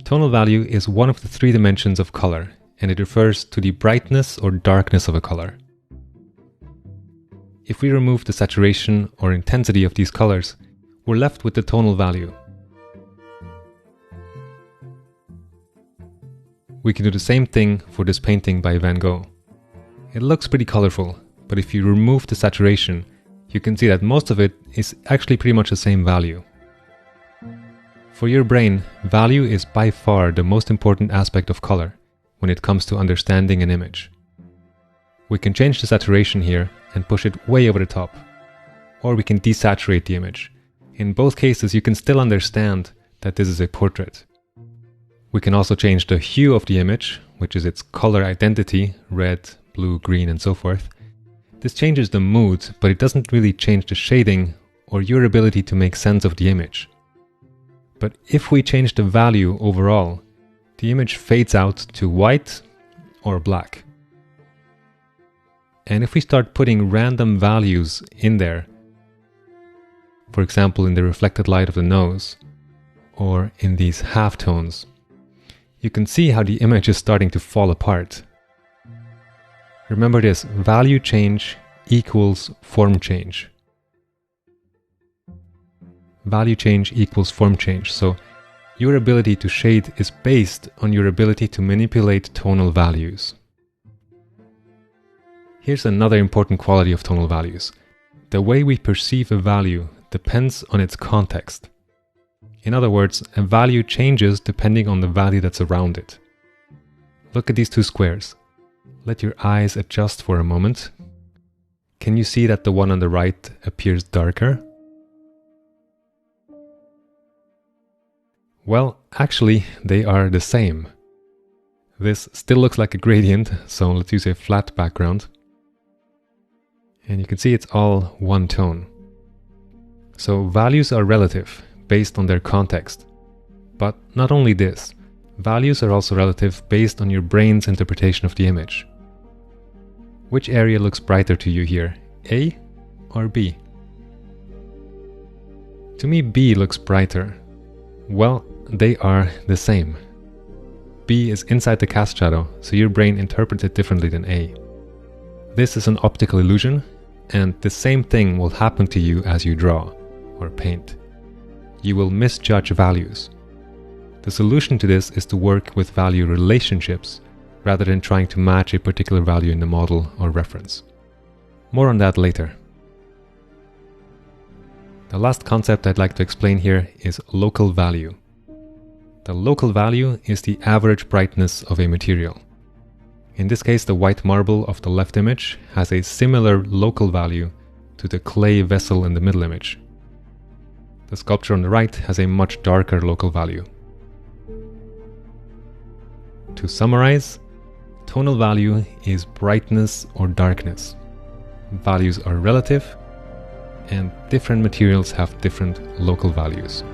Tonal value is one of the three dimensions of color, and it refers to the brightness or darkness of a color. If we remove the saturation or intensity of these colors, we're left with the tonal value. We can do the same thing for this painting by Van Gogh. It looks pretty colorful, but if you remove the saturation, you can see that most of it is actually pretty much the same value. For your brain, value is by far the most important aspect of color when it comes to understanding an image. We can change the saturation here and push it way over the top, or we can desaturate the image. In both cases, you can still understand that this is a portrait. We can also change the hue of the image, which is its color identity, red, blue, green, and so forth. This changes the mood, but it doesn't really change the shading or your ability to make sense of the image. But if we change the value overall, the image fades out to white or black. And if we start putting random values in there, for example in the reflected light of the nose, or in these halftones, you can see how the image is starting to fall apart. Remember this, value change equals form change. Value change equals form change, so your ability to shade is based on your ability to manipulate tonal values. Here's another important quality of tonal values. The way we perceive a value depends on its context. In other words, a value changes depending on the value that's around it. Look at these two squares. Let your eyes adjust for a moment. Can you see that the one on the right appears darker? Well, actually, they are the same. This still looks like a gradient, so let's use a flat background. And you can see it's all one tone. So values are relative, based on their context. But not only this, values are also relative based on your brain's interpretation of the image. Which area looks brighter to you here, A or B? To me, B looks brighter. Well, they are the same. B is inside the cast shadow, so your brain interprets it differently than A. This is an optical illusion, and the same thing will happen to you as you draw or paint. You will misjudge values. The solution to this is to work with value relationships rather than trying to match a particular value in the model or reference. More on that later. The last concept I'd like to explain here is local value. The local value is the average brightness of a material. In this case, the white marble of the left image has a similar local value to the clay vessel in the middle image. The sculpture on the right has a much darker local value. To summarize, tonal value is brightness or darkness. Values are relative, and different materials have different local values.